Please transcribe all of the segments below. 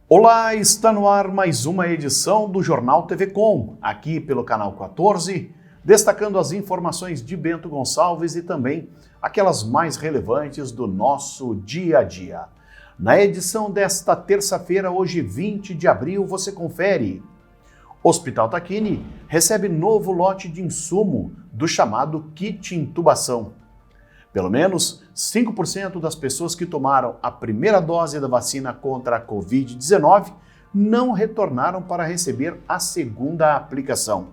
Olá, está no ar mais uma edição do Jornal TV Com, aqui pelo canal 14, destacando as informações de Bento Gonçalves e também aquelas mais relevantes do nosso dia a dia. Na edição desta terça-feira, hoje 20 de abril, você confere. Hospital Tacchini recebe novo lote de insumo do chamado kit intubação. Pelo menos 5% das pessoas que tomaram a primeira dose da vacina contra a Covid-19 não retornaram para receber a segunda aplicação.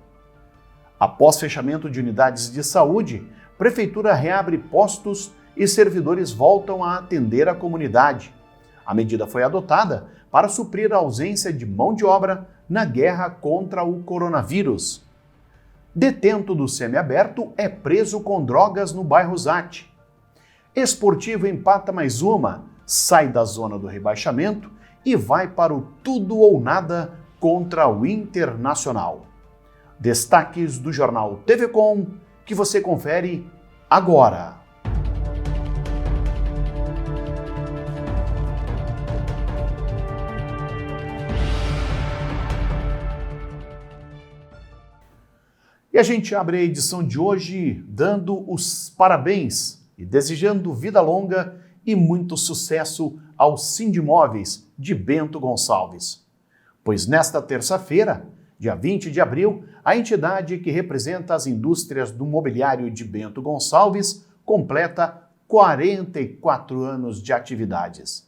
Após fechamento de unidades de saúde, Prefeitura reabre postos e servidores voltam a atender a comunidade. A medida foi adotada para suprir a ausência de mão de obra na guerra contra o coronavírus. Detento do semiaberto é preso com drogas no bairro Zate. Esportivo empata mais uma, sai da zona do rebaixamento e vai para o tudo ou nada contra o Internacional. Destaques do jornal TV Com, que você confere agora. E a gente abre a edição de hoje dando os parabéns e desejando vida longa e muito sucesso ao Sindimóveis de Bento Gonçalves. Pois nesta terça-feira, dia 20 de abril, a entidade que representa as indústrias do mobiliário de Bento Gonçalves completa 44 anos de atividades.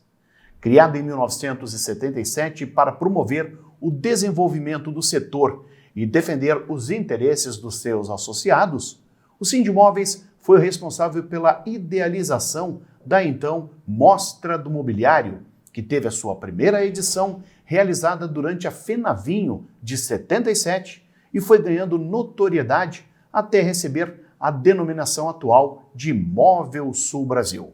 Criada em 1977 para promover o desenvolvimento do setor e defender os interesses dos seus associados, o Sindimóveis foi o responsável pela idealização da então Mostra do Mobiliário, que teve a sua primeira edição realizada durante a FENAVINHO de 77 e foi ganhando notoriedade até receber a denominação atual de Móvel Sul Brasil.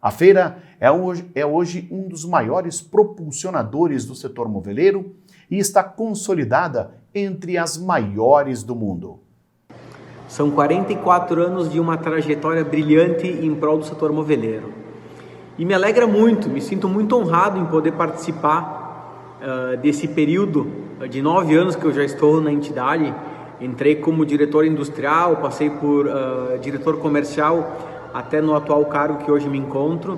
A feira é hoje um dos maiores propulsionadores do setor moveleiro e está consolidada entre as maiores do mundo. São 44 anos de uma trajetória brilhante em prol do setor moveleiro. E me alegra muito, me sinto muito honrado em poder participar desse período de 9 anos que eu já estou na entidade. Entrei como diretor industrial, passei por diretor comercial, até no atual cargo que hoje me encontro.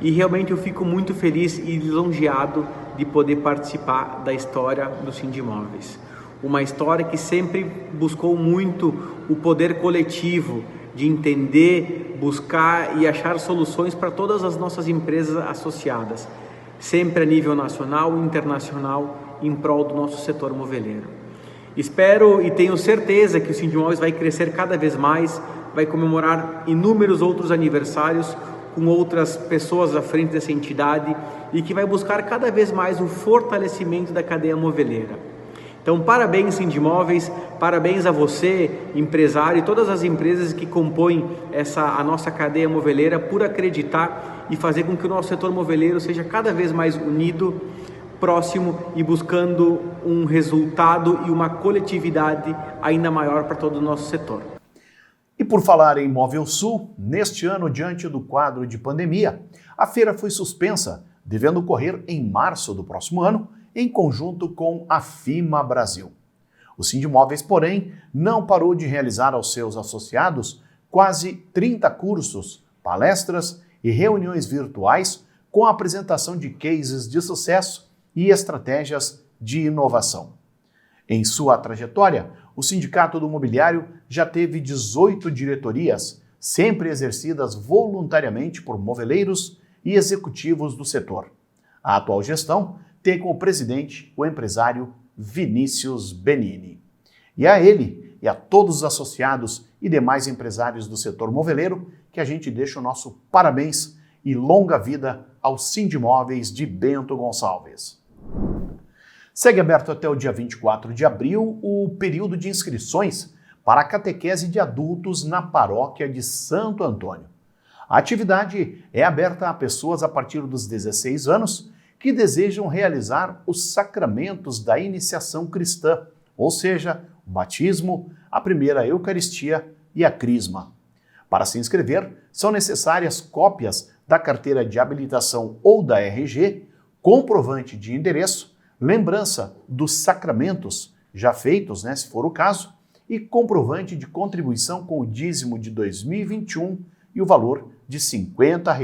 E realmente eu fico muito feliz e lisonjeado de poder participar da história do Sindimóveis. Uma história que sempre buscou muito o poder coletivo, de entender, buscar e achar soluções para todas as nossas empresas associadas, sempre a nível nacional e internacional, em prol do nosso setor moveleiro. Espero e tenho certeza que o Sindimóveis vai crescer cada vez mais, vai comemorar inúmeros outros aniversários com outras pessoas à frente dessa entidade e que vai buscar cada vez mais o fortalecimento da cadeia moveleira. Então, parabéns Sindimóveis, parabéns a você, empresário, e todas as empresas que compõem a nossa cadeia moveleira por acreditar e fazer com que o nosso setor moveleiro seja cada vez mais unido, próximo e buscando um resultado e uma coletividade ainda maior para todo o nosso setor. E por falar em Móvel Sul, neste ano, diante do quadro de pandemia, a feira foi suspensa, devendo ocorrer em março do próximo ano, em conjunto com a FIMA Brasil. O Sindimóveis, porém, não parou de realizar aos seus associados quase 30 cursos, palestras e reuniões virtuais com a apresentação de cases de sucesso e estratégias de inovação. Em sua trajetória, o Sindicato do Mobiliário já teve 18 diretorias, sempre exercidas voluntariamente por moveleiros e executivos do setor. A atual gestão tem como presidente o empresário Vinícius Benini. E a ele e a todos os associados e demais empresários do setor moveleiro que a gente deixa o nosso parabéns e longa vida aos Sindimóveis de Bento Gonçalves. Segue aberto até o dia 24 de abril o período de inscrições para a catequese de adultos na paróquia de Santo Antônio. A atividade é aberta a pessoas a partir dos 16 anos que desejam realizar os sacramentos da iniciação cristã, ou seja, o batismo, a primeira Eucaristia e a Crisma. Para se inscrever, são necessárias cópias da carteira de habilitação ou da RG, comprovante de endereço, lembrança dos sacramentos já feitos, se for o caso, e comprovante de contribuição com o dízimo de 2021 e o valor de R$ 50.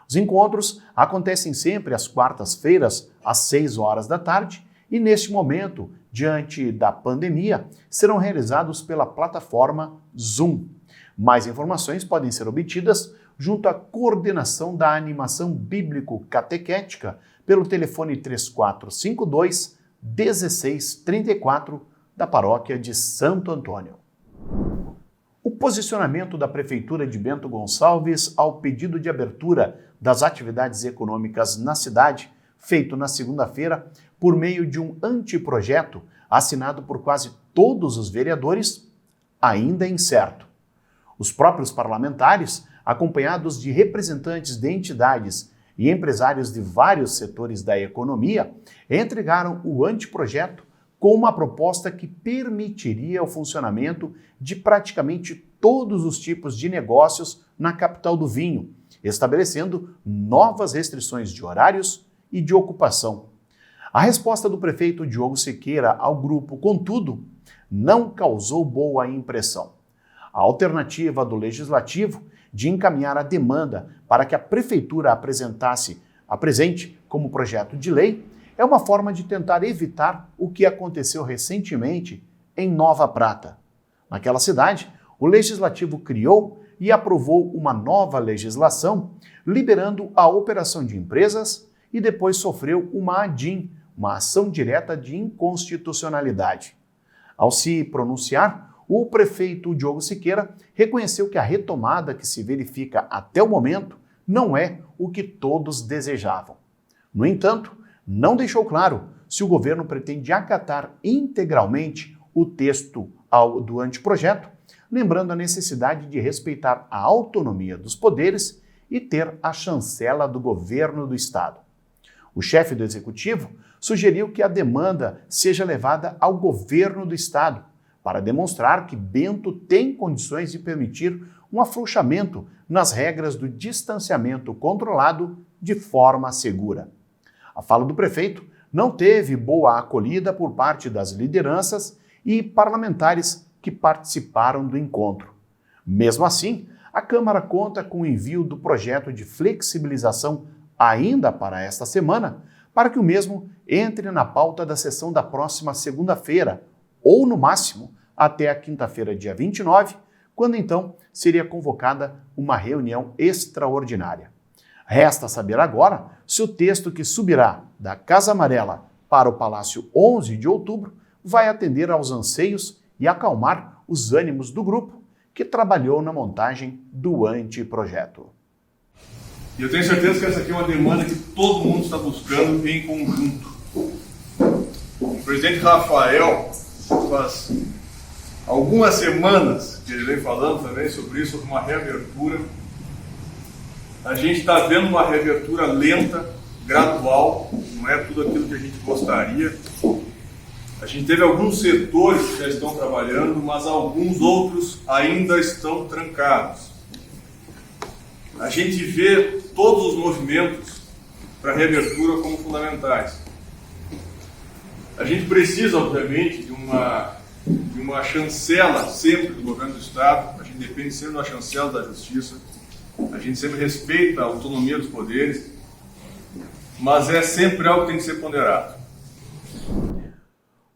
Os encontros acontecem sempre às quartas-feiras, às 6 horas da tarde, e neste momento, diante da pandemia, serão realizados pela plataforma Zoom. Mais informações podem ser obtidas junto à coordenação da animação bíblico-catequética pelo telefone 3452-1634 da paróquia de Santo Antônio. O posicionamento da Prefeitura de Bento Gonçalves ao pedido de abertura das atividades econômicas na cidade, feito na segunda-feira por meio de um anteprojeto assinado por quase todos os vereadores, ainda é incerto. Os próprios parlamentares, acompanhados de representantes de entidades e empresários de vários setores da economia, entregaram o anteprojeto com uma proposta que permitiria o funcionamento de praticamente todos os tipos de negócios na capital do vinho, estabelecendo novas restrições de horários e de ocupação. A resposta do prefeito Diogo Siqueira ao grupo, contudo, não causou boa impressão. A alternativa do Legislativo de encaminhar a demanda para que a Prefeitura apresente como projeto de lei é uma forma de tentar evitar o que aconteceu recentemente em Nova Prata. Naquela cidade, o Legislativo criou e aprovou uma nova legislação liberando a operação de empresas e depois sofreu uma ADIM, uma ação direta de inconstitucionalidade. Ao se pronunciar, o prefeito Diogo Siqueira reconheceu que a retomada que se verifica até o momento não é o que todos desejavam. No entanto, não deixou claro se o governo pretende acatar integralmente o texto do anteprojeto, lembrando a necessidade de respeitar a autonomia dos poderes e ter a chancela do governo do Estado. O chefe do Executivo sugeriu que a demanda seja levada ao governo do Estado, para demonstrar que Bento tem condições de permitir um afrouxamento nas regras do distanciamento controlado de forma segura. A fala do prefeito não teve boa acolhida por parte das lideranças e parlamentares que participaram do encontro. Mesmo assim, a Câmara conta com o envio do projeto de flexibilização ainda para esta semana, para que o mesmo entre na pauta da sessão da próxima segunda-feira, ou no máximo até a quinta-feira, dia 29, quando então seria convocada uma reunião extraordinária. Resta saber agora se o texto que subirá da Casa Amarela para o Palácio 11 de outubro vai atender aos anseios e acalmar os ânimos do grupo que trabalhou na montagem do anteprojeto. E eu tenho certeza que essa aqui é uma demanda que todo mundo está buscando em conjunto. O presidente Rafael faz algumas semanas que ele vem falando também sobre isso, sobre uma reabertura. A gente está vendo uma reabertura lenta, gradual, não é tudo aquilo que a gente gostaria. A gente teve alguns setores que já estão trabalhando, mas alguns outros ainda estão trancados. A gente vê todos os movimentos para a reabertura como fundamentais. A gente precisa, obviamente, de uma chancela sempre do governo do Estado, a gente depende sempre da chancela da Justiça, a gente sempre respeita a autonomia dos poderes, mas é sempre algo que tem que ser ponderado.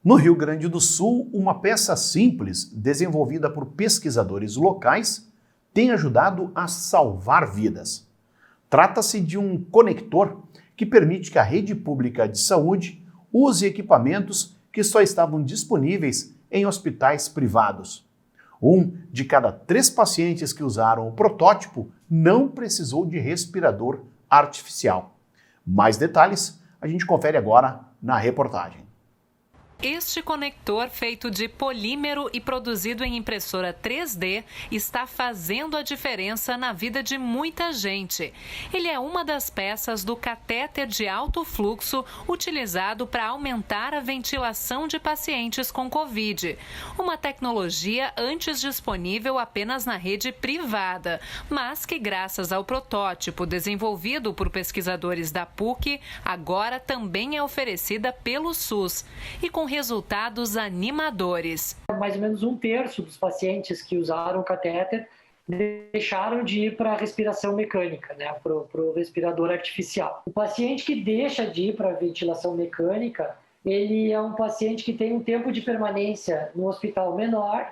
No Rio Grande do Sul, uma peça simples, desenvolvida por pesquisadores locais, tem ajudado a salvar vidas. Trata-se de um conector que permite que a rede pública de saúde use equipamentos que só estavam disponíveis em hospitais privados. 1 de cada 3 pacientes que usaram o protótipo não precisou de respirador artificial. Mais detalhes a gente confere agora na reportagem. Este conector, feito de polímero e produzido em impressora 3D, está fazendo a diferença na vida de muita gente. Ele é uma das peças do catéter de alto fluxo utilizado para aumentar a ventilação de pacientes com Covid. Uma tecnologia antes disponível apenas na rede privada, mas que, graças ao protótipo desenvolvido por pesquisadores da PUC, agora também é oferecida pelo SUS e com resultados animadores. Mais ou menos 1/3 dos pacientes que usaram o catéter deixaram de ir para a respiração mecânica, para o respirador artificial. O paciente que deixa de ir para a ventilação mecânica, ele é um paciente que tem um tempo de permanência no hospital menor,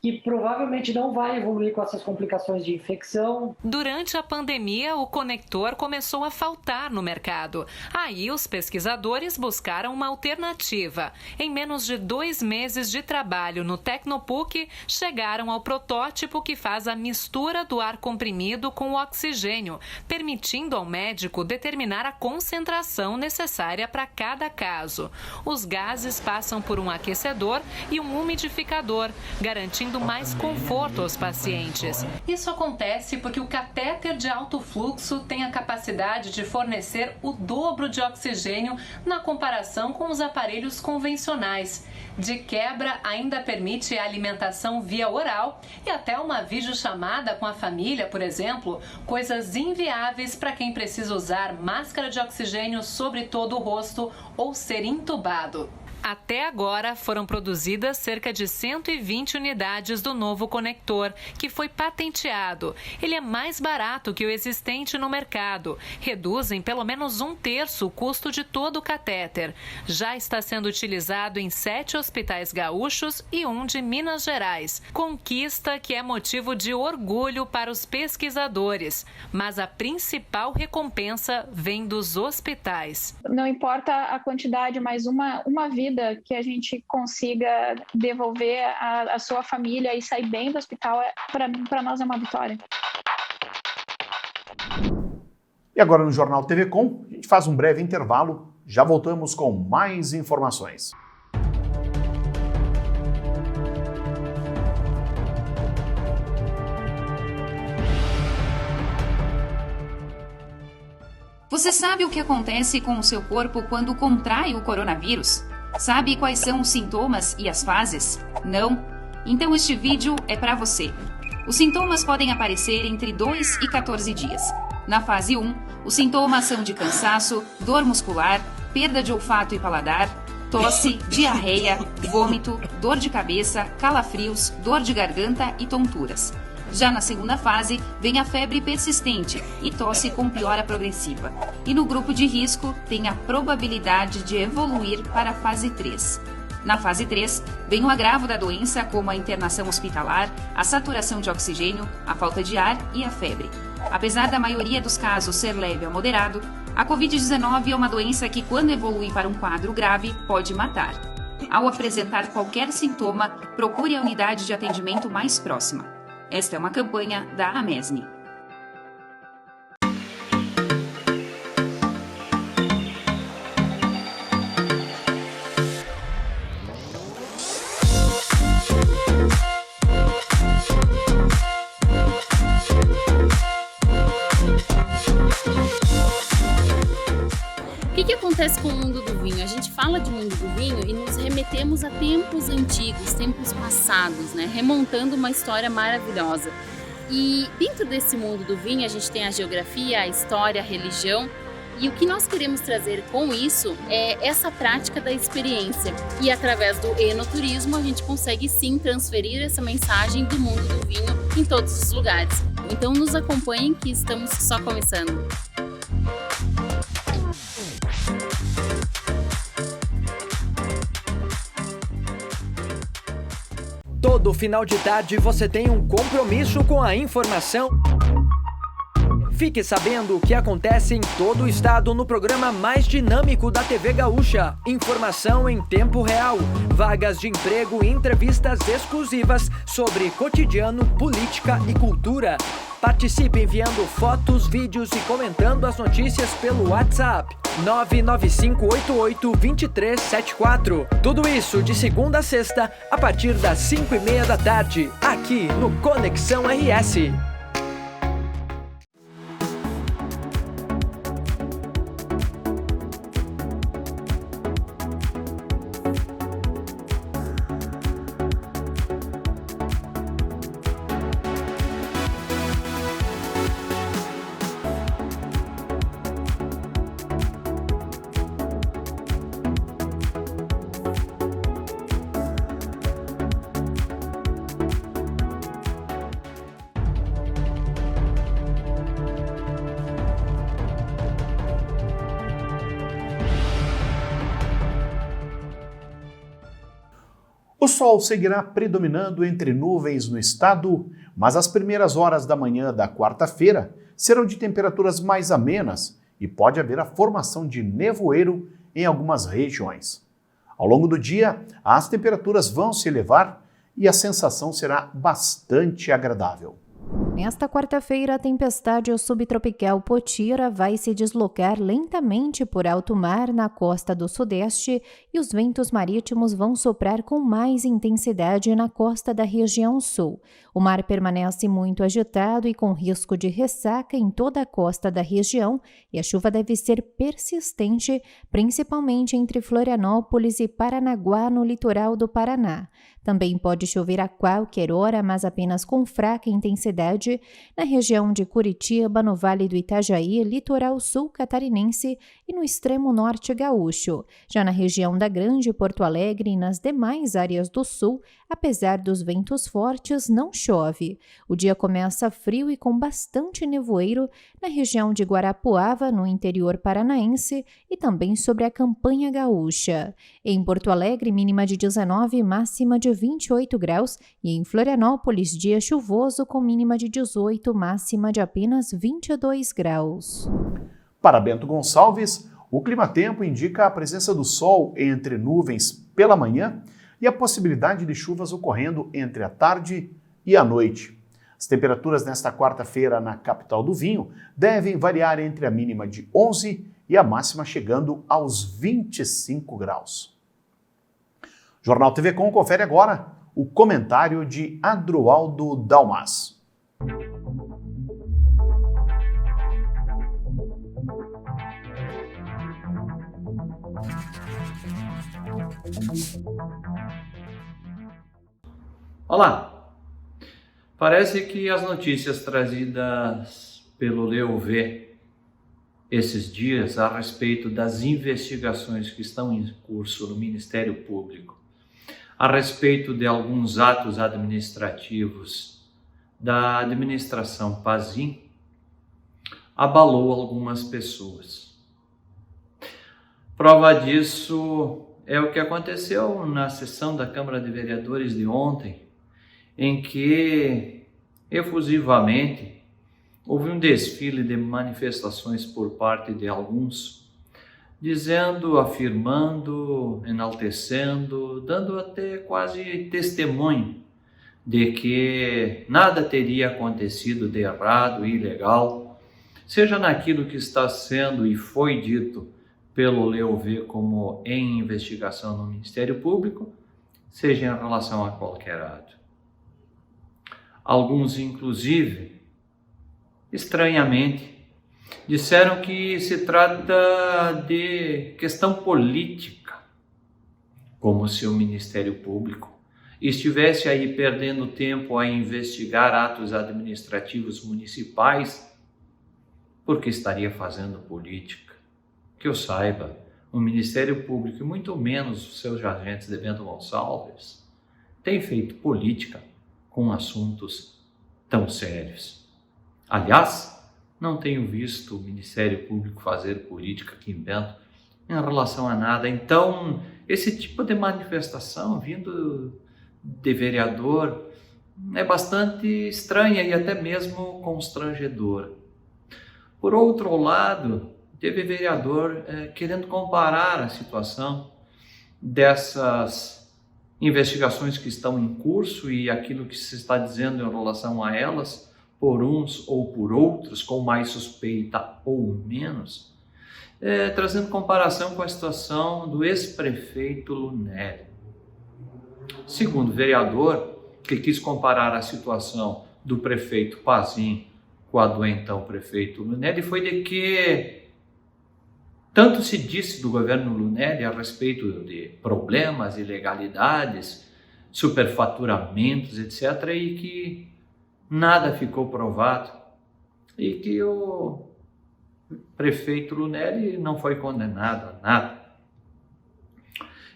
que provavelmente não vai evoluir com essas complicações de infecção. Durante a pandemia, o conector começou a faltar no mercado. Aí, os pesquisadores buscaram uma alternativa. Em menos de 2 meses de trabalho no Tecnopuc, chegaram ao protótipo que faz a mistura do ar comprimido com o oxigênio, permitindo ao médico determinar a concentração necessária para cada caso. Os gases passam por um aquecedor e um umidificador, garantindo mais conforto aos pacientes. Isso acontece porque o catéter de alto fluxo tem a capacidade de fornecer o dobro de oxigênio na comparação com os aparelhos convencionais. De quebra, ainda permite a alimentação via oral e até uma videochamada com a família, por exemplo, coisas inviáveis para quem precisa usar máscara de oxigênio sobre todo o rosto ou ser intubado. Até agora, foram produzidas cerca de 120 unidades do novo conector, que foi patenteado. Ele é mais barato que o existente no mercado. Reduz em pelo menos 1/3 o custo de todo o catéter. Já está sendo utilizado em 7 hospitais gaúchos e 1 de Minas Gerais. Conquista que é motivo de orgulho para os pesquisadores. Mas a principal recompensa vem dos hospitais. Não importa a quantidade, mas uma vida que a gente consiga devolver a sua família e sair bem do hospital, para nós é uma vitória. E agora no Jornal TV Com, a gente faz um breve intervalo, já voltamos com mais informações. Você sabe o que acontece com o seu corpo quando contrai o coronavírus? Sabe quais são os sintomas e as fases? Não? Então este vídeo é para você. Os sintomas podem aparecer entre 2 e 14 dias. Na fase 1, os sintomas são de cansaço, dor muscular, perda de olfato e paladar, tosse, diarreia, vômito, dor de cabeça, calafrios, dor de garganta e tonturas. Já na segunda fase, vem a febre persistente e tosse com piora progressiva. E no grupo de risco, tem a probabilidade de evoluir para a fase 3. Na fase 3, vem o agravo da doença, como a internação hospitalar, a saturação de oxigênio, a falta de ar e a febre. Apesar da maioria dos casos ser leve a moderado, a Covid-19 é uma doença que, quando evolui para um quadro grave, pode matar. Ao apresentar qualquer sintoma, procure a unidade de atendimento mais próxima. Esta é uma campanha da Amesni. O que acontece com o mundo do vinho? A gente fala de mundo do vinho e nos remetemos a tempos antigos, tempos passados, né? Remontando uma história maravilhosa. E dentro desse mundo do vinho a gente tem a geografia, a história, a religião. E o que nós queremos trazer com isso é essa prática da experiência. E através do enoturismo a gente consegue sim transferir essa mensagem do mundo do vinho em todos os lugares. Então nos acompanhem que estamos só começando. Todo final de tarde você tem um compromisso com a informação. Fique sabendo o que acontece em todo o estado no programa mais dinâmico da TV Gaúcha. Informação em tempo real, vagas de emprego e entrevistas exclusivas sobre cotidiano, política e cultura. Participe enviando fotos, vídeos e comentando as notícias pelo WhatsApp 995882374. Tudo isso de segunda a sexta, a partir das 5:30 da tarde, aqui no Conexão RS. O sol seguirá predominando entre nuvens no estado, mas as primeiras horas da manhã da quarta-feira serão de temperaturas mais amenas e pode haver a formação de nevoeiro em algumas regiões. Ao longo do dia, as temperaturas vão se elevar e a sensação será bastante agradável. Nesta quarta-feira, a tempestade subtropical Potira vai se deslocar lentamente por alto mar na costa do sudeste e os ventos marítimos vão soprar com mais intensidade na costa da região sul. O mar permanece muito agitado e com risco de ressaca em toda a costa da região e a chuva deve ser persistente, principalmente entre Florianópolis e Paranaguá, no litoral do Paraná. Também pode chover a qualquer hora, mas apenas com fraca intensidade, na região de Curitiba, no Vale do Itajaí, litoral sul catarinense e no extremo norte gaúcho. Já na região da Grande Porto Alegre e nas demais áreas do sul, apesar dos ventos fortes, não chove. O dia começa frio e com bastante nevoeiro na região de Guarapuava, no interior paranaense, e também sobre a campanha gaúcha. Em Porto Alegre, mínima de 19, máxima de 28 graus, e em Florianópolis, dia chuvoso com mínima de 18, máxima de apenas 22 graus. Para Bento Gonçalves, o clima-tempo indica a presença do sol entre nuvens pela manhã e a possibilidade de chuvas ocorrendo entre a tarde e a noite. As temperaturas nesta quarta-feira na capital do vinho devem variar entre a mínima de 11 e a máxima chegando aos 25 graus. Jornal TV Com confere agora o comentário de Adroaldo Dalmas. Olá! Parece que as notícias trazidas pelo Leo V esses dias a respeito das investigações que estão em curso no Ministério Público, a respeito de alguns atos administrativos da administração Pazin, abalou algumas pessoas. Prova disso é o que aconteceu na sessão da Câmara de Vereadores de ontem, em que, efusivamente, houve um desfile de manifestações por parte de alguns, dizendo, afirmando, enaltecendo, dando até quase testemunho de que nada teria acontecido de errado e ilegal, seja naquilo que está sendo e foi dito pelo Leo V como em investigação no Ministério Público, seja em relação a qualquer ato. Alguns, inclusive, estranhamente, disseram que se trata de questão política, como se o Ministério Público estivesse aí perdendo tempo a investigar atos administrativos municipais, porque estaria fazendo política. Que eu saiba, o Ministério Público, e muito menos os seus agentes de Bento Gonçalves, tem feito política com assuntos tão sérios. Aliás, não tenho visto o Ministério Público fazer política aqui em Bento em relação a nada. Então, esse tipo de manifestação vindo de vereador é bastante estranha e até mesmo constrangedora. Por outro lado, teve vereador querendo comparar a situação dessas investigações que estão em curso e aquilo que se está dizendo em relação a elas por uns ou por outros, com mais suspeita ou menos, trazendo comparação com a situação do ex-prefeito Lunelli. Segundo o vereador, que quis comparar a situação do prefeito Pazin com a do então prefeito Lunelli, foi de que tanto se disse do governo Lunelli a respeito de problemas, ilegalidades, superfaturamentos, etc., e que nada ficou provado, e que o prefeito Lunelli não foi condenado a nada.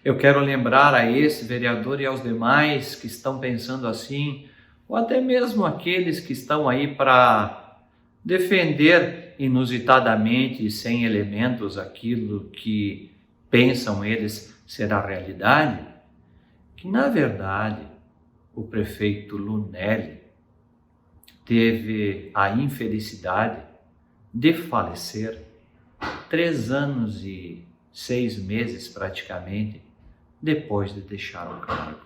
Eu quero lembrar a esse vereador e aos demais que estão pensando assim, ou até mesmo aqueles que estão aí para defender inusitadamente e sem elementos aquilo que pensam eles ser a realidade, que na verdade o prefeito Lunelli teve a infelicidade de falecer 3 anos e 6 meses praticamente depois de deixar o cargo.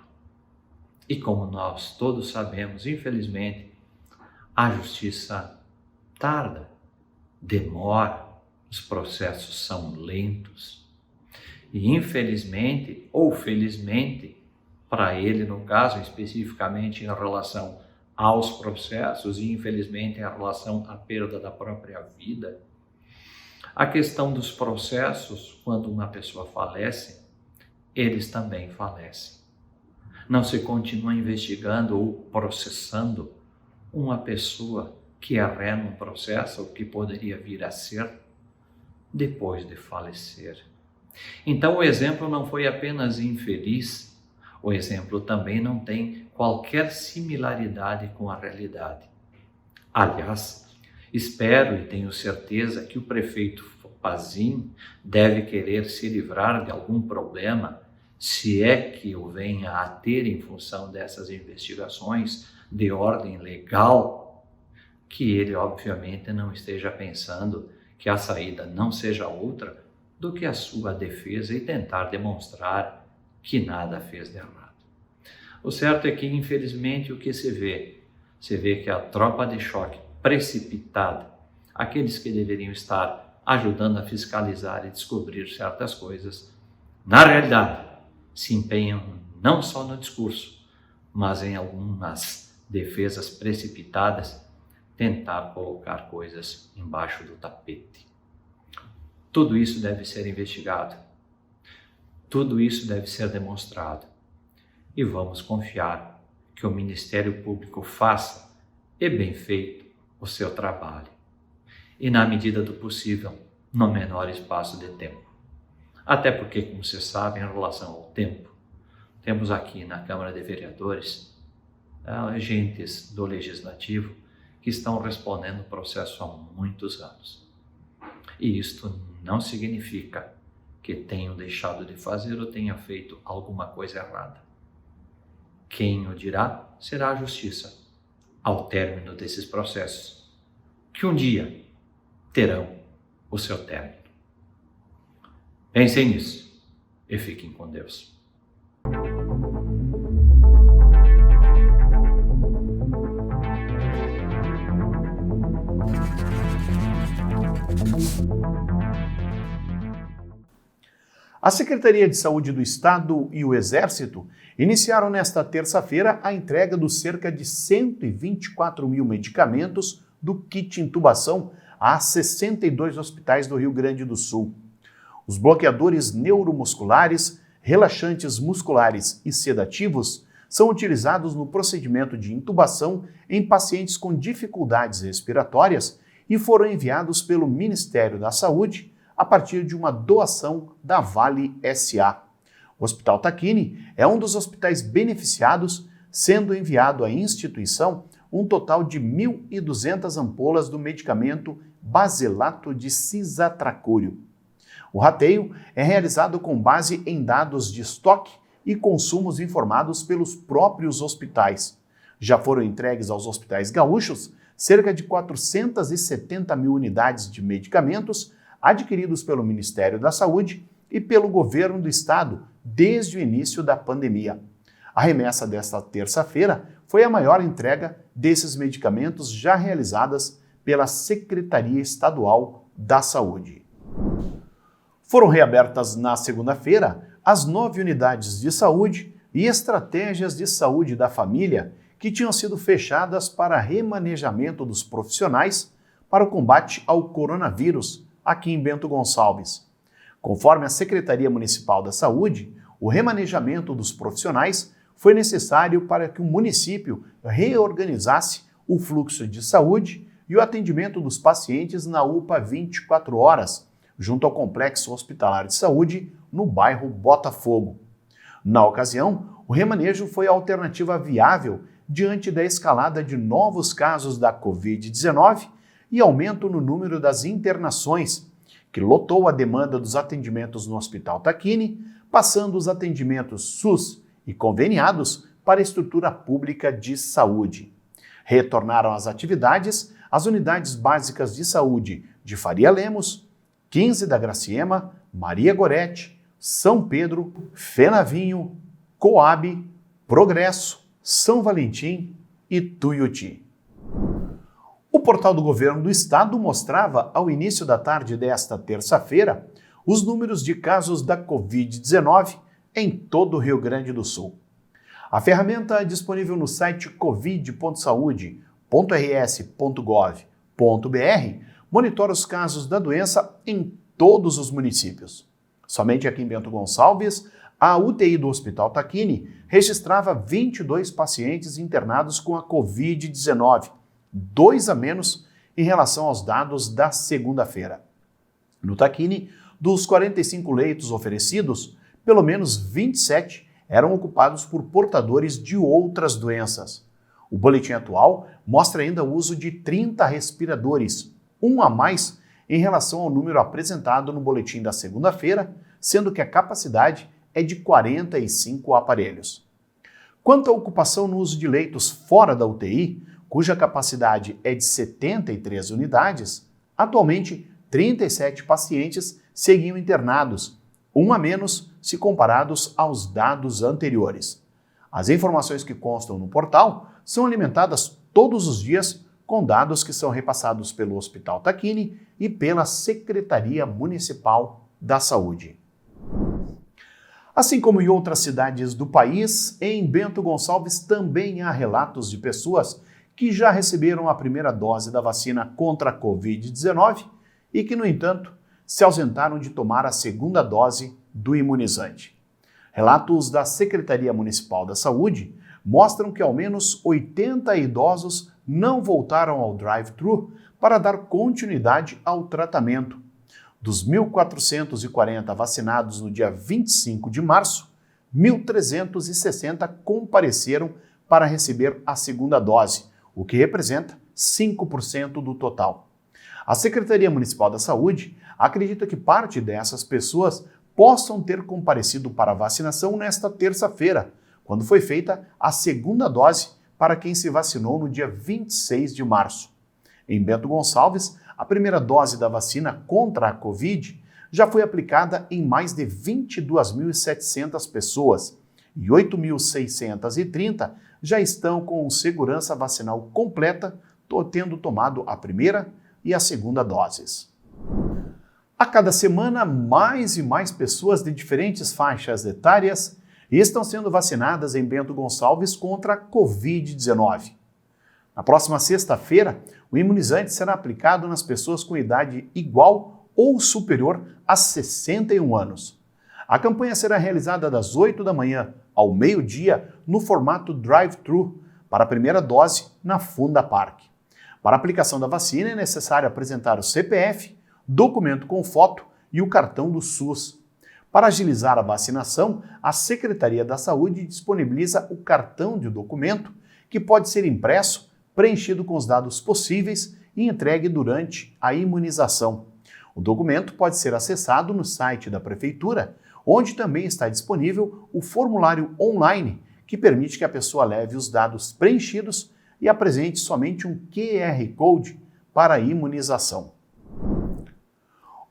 E como nós todos sabemos, infelizmente, a justiça tarda, demora, os processos são lentos. E infelizmente, ou felizmente, para ele no caso, especificamente em relação aos processos e infelizmente em relação à perda da própria vida, a questão dos processos, quando uma pessoa falece, eles também falecem. Não se continua investigando ou processando uma pessoa que é ré num processo ou que poderia vir a ser depois de falecer. Então o exemplo não foi apenas infeliz, o exemplo também não tem qualquer similaridade com a realidade. Aliás, espero e tenho certeza que o prefeito Pazin deve querer se livrar de algum problema, se é que o venha a ter em função dessas investigações de ordem legal, que ele obviamente não esteja pensando que a saída não seja outra do que a sua defesa e tentar demonstrar que nada fez de errado. O certo é que, infelizmente, o que se vê que a tropa de choque precipitada, aqueles que deveriam estar ajudando a fiscalizar e descobrir certas coisas, na realidade, se empenham não só no discurso, mas em algumas defesas precipitadas, tentar colocar coisas embaixo do tapete. Tudo isso deve ser investigado. Tudo isso deve ser demonstrado. E vamos confiar que o Ministério Público faça, e bem feito, o seu trabalho. E na medida do possível, no menor espaço de tempo. Até porque, como vocês sabem, em relação ao tempo, temos aqui na Câmara de Vereadores agentes do Legislativo que estão respondendo o processo há muitos anos. E isto não significa que tenham deixado de fazer ou tenha feito alguma coisa errada. Quem o dirá será a Justiça, ao término desses processos, que um dia terão o seu término. Pensem nisso e fiquem com Deus. A Secretaria de Saúde do Estado e o Exército iniciaram nesta terça-feira a entrega dos cerca de 124 mil medicamentos do kit intubação a 62 hospitais do Rio Grande do Sul. Os bloqueadores neuromusculares, relaxantes musculares e sedativos são utilizados no procedimento de intubação em pacientes com dificuldades respiratórias e foram enviados pelo Ministério da Saúde a partir de uma doação da Vale S.A. O Hospital Tacchini é um dos hospitais beneficiados, sendo enviado à instituição um total de 1.200 ampolas do medicamento baselato de cisatracúrio. O rateio é realizado com base em dados de estoque e consumos informados pelos próprios hospitais. Já foram entregues aos hospitais gaúchos cerca de 470 mil unidades de medicamentos adquiridos pelo Ministério da Saúde e pelo Governo do Estado desde o início da pandemia. A remessa desta terça-feira foi a maior entrega desses medicamentos já realizadas pela Secretaria Estadual da Saúde. Foram reabertas na segunda-feira as 9 unidades de saúde e estratégias de saúde da família que tinham sido fechadas para remanejamento dos profissionais para o combate ao coronavírus aqui em Bento Gonçalves. Conforme a Secretaria Municipal da Saúde, o remanejamento dos profissionais foi necessário para que o município reorganizasse o fluxo de saúde e o atendimento dos pacientes na UPA 24 horas, junto ao Complexo Hospitalar de Saúde, no bairro Botafogo. Na ocasião, o remanejo foi a alternativa viável diante da escalada de novos casos da Covid-19 e aumento no número das internações, que lotou a demanda dos atendimentos no Hospital Tacchini, passando os atendimentos SUS e conveniados para a estrutura pública de saúde. Retornaram às atividades as unidades básicas de saúde de Faria Lemos, 15 da Graciema, Maria Gorete, São Pedro, Fenavinho, Coabe, Progresso, São Valentim e Tuiuti. O portal do Governo do Estado mostrava, ao início da tarde desta terça-feira, os números de casos da Covid-19 em todo o Rio Grande do Sul. A ferramenta é disponível no site covid.saude.rs.gov.br monitora os casos da doença em todos os municípios. Somente aqui em Bento Gonçalves, a UTI do Hospital Tacchini registrava 22 pacientes internados com a Covid-19, 2 a menos em relação aos dados da segunda-feira. No Tacchini, dos 45 leitos oferecidos, pelo menos 27 eram ocupados por portadores de outras doenças. O boletim atual mostra ainda o uso de 30 respiradores, um a mais em relação ao número apresentado no boletim da segunda-feira, sendo que a capacidade é de 45 aparelhos. Quanto à ocupação no uso de leitos fora da UTI, cuja capacidade é de 73 unidades, atualmente 37 pacientes seguiam internados, um a menos se comparados aos dados anteriores. As informações que constam no portal são alimentadas todos os dias com dados que são repassados pelo Hospital Tacchini e pela Secretaria Municipal da Saúde. Assim como em outras cidades do país, em Bento Gonçalves também há relatos de pessoas que já receberam a primeira dose da vacina contra a Covid-19 e que, no entanto, se ausentaram de tomar a segunda dose do imunizante. Relatos da Secretaria Municipal da Saúde mostram que ao menos 80 idosos não voltaram ao drive-thru para dar continuidade ao tratamento. Dos 1.440 vacinados no dia 25 de março, 1.360 compareceram para receber a segunda dose, o que representa 5% do total. A Secretaria Municipal da Saúde acredita que parte dessas pessoas possam ter comparecido para a vacinação nesta terça-feira, quando foi feita a segunda dose para quem se vacinou no dia 26 de março. Em Bento Gonçalves, a primeira dose da vacina contra a Covid já foi aplicada em mais de 22.700 pessoas e 8.630 já estão com segurança vacinal completa, tendo tomado a primeira e a segunda doses. A cada semana, mais e mais pessoas de diferentes faixas etárias estão sendo vacinadas em Bento Gonçalves contra a Covid-19. Na próxima sexta-feira, o imunizante será aplicado nas pessoas com idade igual ou superior a 61 anos. A campanha será realizada das 8 da manhã ao meio-dia no formato drive-thru para a primeira dose na Funda Park. Para a aplicação da vacina é necessário apresentar o CPF, documento com foto e o cartão do SUS. Para agilizar a vacinação, a Secretaria da Saúde disponibiliza o cartão de documento, que pode ser impresso, preenchido com os dados possíveis e entregue durante a imunização. O documento pode ser acessado no site da Prefeitura, onde também está disponível o formulário online, que permite que a pessoa leve os dados preenchidos e apresente somente um QR Code para a imunização.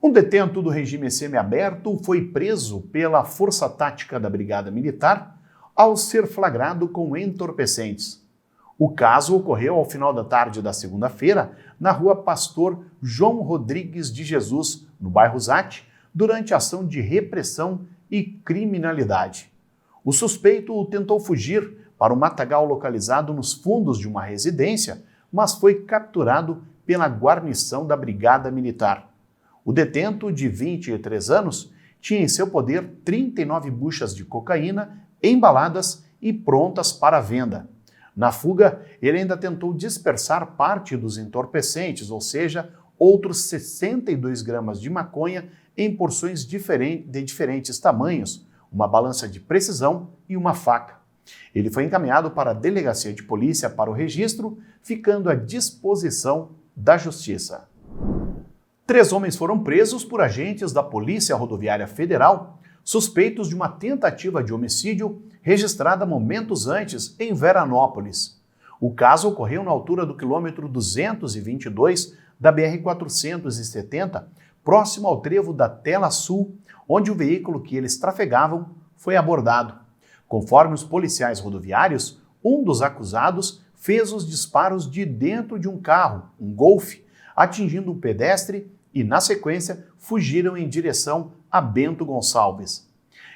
Um detento do regime semiaberto foi preso pela Força Tática da Brigada Militar ao ser flagrado com entorpecentes. O caso ocorreu ao final da tarde da segunda-feira na rua Pastor João Rodrigues de Jesus, no bairro Zate, durante a ação de repressão e criminalidade. O suspeito tentou fugir para um matagal localizado nos fundos de uma residência, mas foi capturado pela guarnição da Brigada Militar. O detento, de 23 anos, tinha em seu poder 39 buchas de cocaína embaladas e prontas para venda. Na fuga, ele ainda tentou dispersar parte dos entorpecentes, ou seja, outros 62 gramas de maconha em porções de diferentes tamanhos, uma balança de precisão e uma faca. Ele foi encaminhado para a delegacia de polícia para o registro, ficando à disposição da Justiça. 3 homens foram presos por agentes da Polícia Rodoviária Federal, suspeitos de uma tentativa de homicídio registrada momentos antes em Veranópolis. O caso ocorreu na altura do quilômetro 222 da BR-470, próximo ao trevo da Tela Sul, onde o veículo que eles trafegavam foi abordado. Conforme os policiais rodoviários, um dos acusados fez os disparos de dentro de um carro, um Golf, atingindo um pedestre e, na sequência, fugiram em direção a Bento Gonçalves.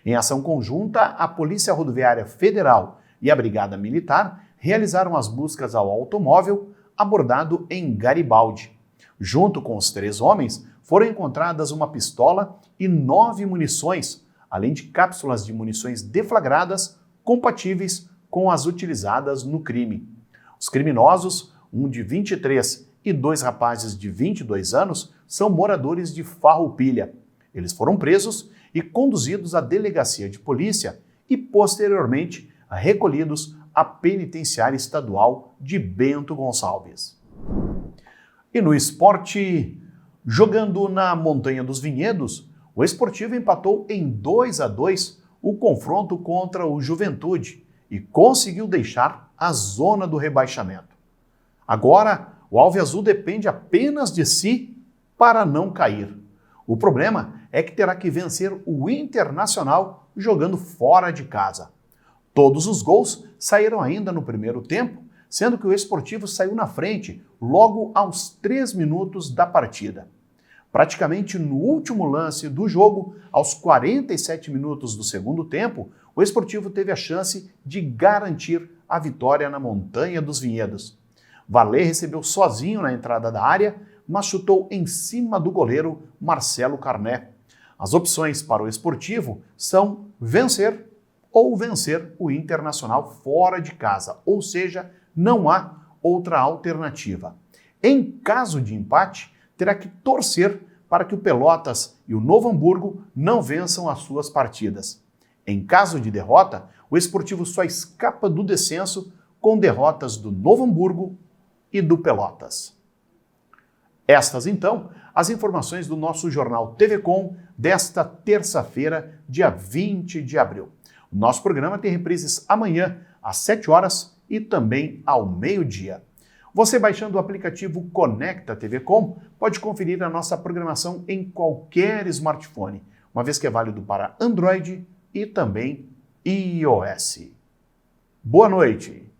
Em ação conjunta, a Polícia Rodoviária Federal e a Brigada Militar realizaram as buscas ao automóvel abordado em Garibaldi. Junto com os 3 homens, foram encontradas uma pistola e 9 munições, além de cápsulas de munições deflagradas compatíveis com as utilizadas no crime. Os criminosos, um de 23 e 2 rapazes de 22 anos, são moradores de Farroupilha. Eles foram presos e conduzidos à delegacia de polícia e, posteriormente, recolhidos à penitenciária estadual de Bento Gonçalves. E no esporte, jogando na Montanha dos Vinhedos, o Esportivo empatou em 2-2 o confronto contra o Juventude e conseguiu deixar a zona do rebaixamento. Agora, o Alviazul depende apenas de si para não cair. O problema é que terá que vencer o Internacional jogando fora de casa. Todos os gols saíram ainda no primeiro tempo, sendo que o Esportivo saiu na frente logo aos 3 minutos da partida. Praticamente no último lance do jogo, aos 47 minutos do segundo tempo, o Esportivo teve a chance de garantir a vitória na Montanha dos Vinhedos. Varley recebeu sozinho na entrada da área, mas chutou em cima do goleiro Marcelo Carné. As opções para o Esportivo são vencer ou vencer o Internacional fora de casa, ou seja, não há outra alternativa. Em caso de empate, terá que torcer para que o Pelotas e o Novo Hamburgo não vençam as suas partidas. Em caso de derrota, o Esportivo só escapa do descenso com derrotas do Novo Hamburgo e do Pelotas. Estas, então, as informações do nosso jornal TV Com desta terça-feira, dia 20 de abril. O nosso programa tem reprises amanhã, às 7 horas e também ao meio-dia. Você, baixando o aplicativo Conecta TV Com, pode conferir a nossa programação em qualquer smartphone, uma vez que é válido para Android e também iOS. Boa noite!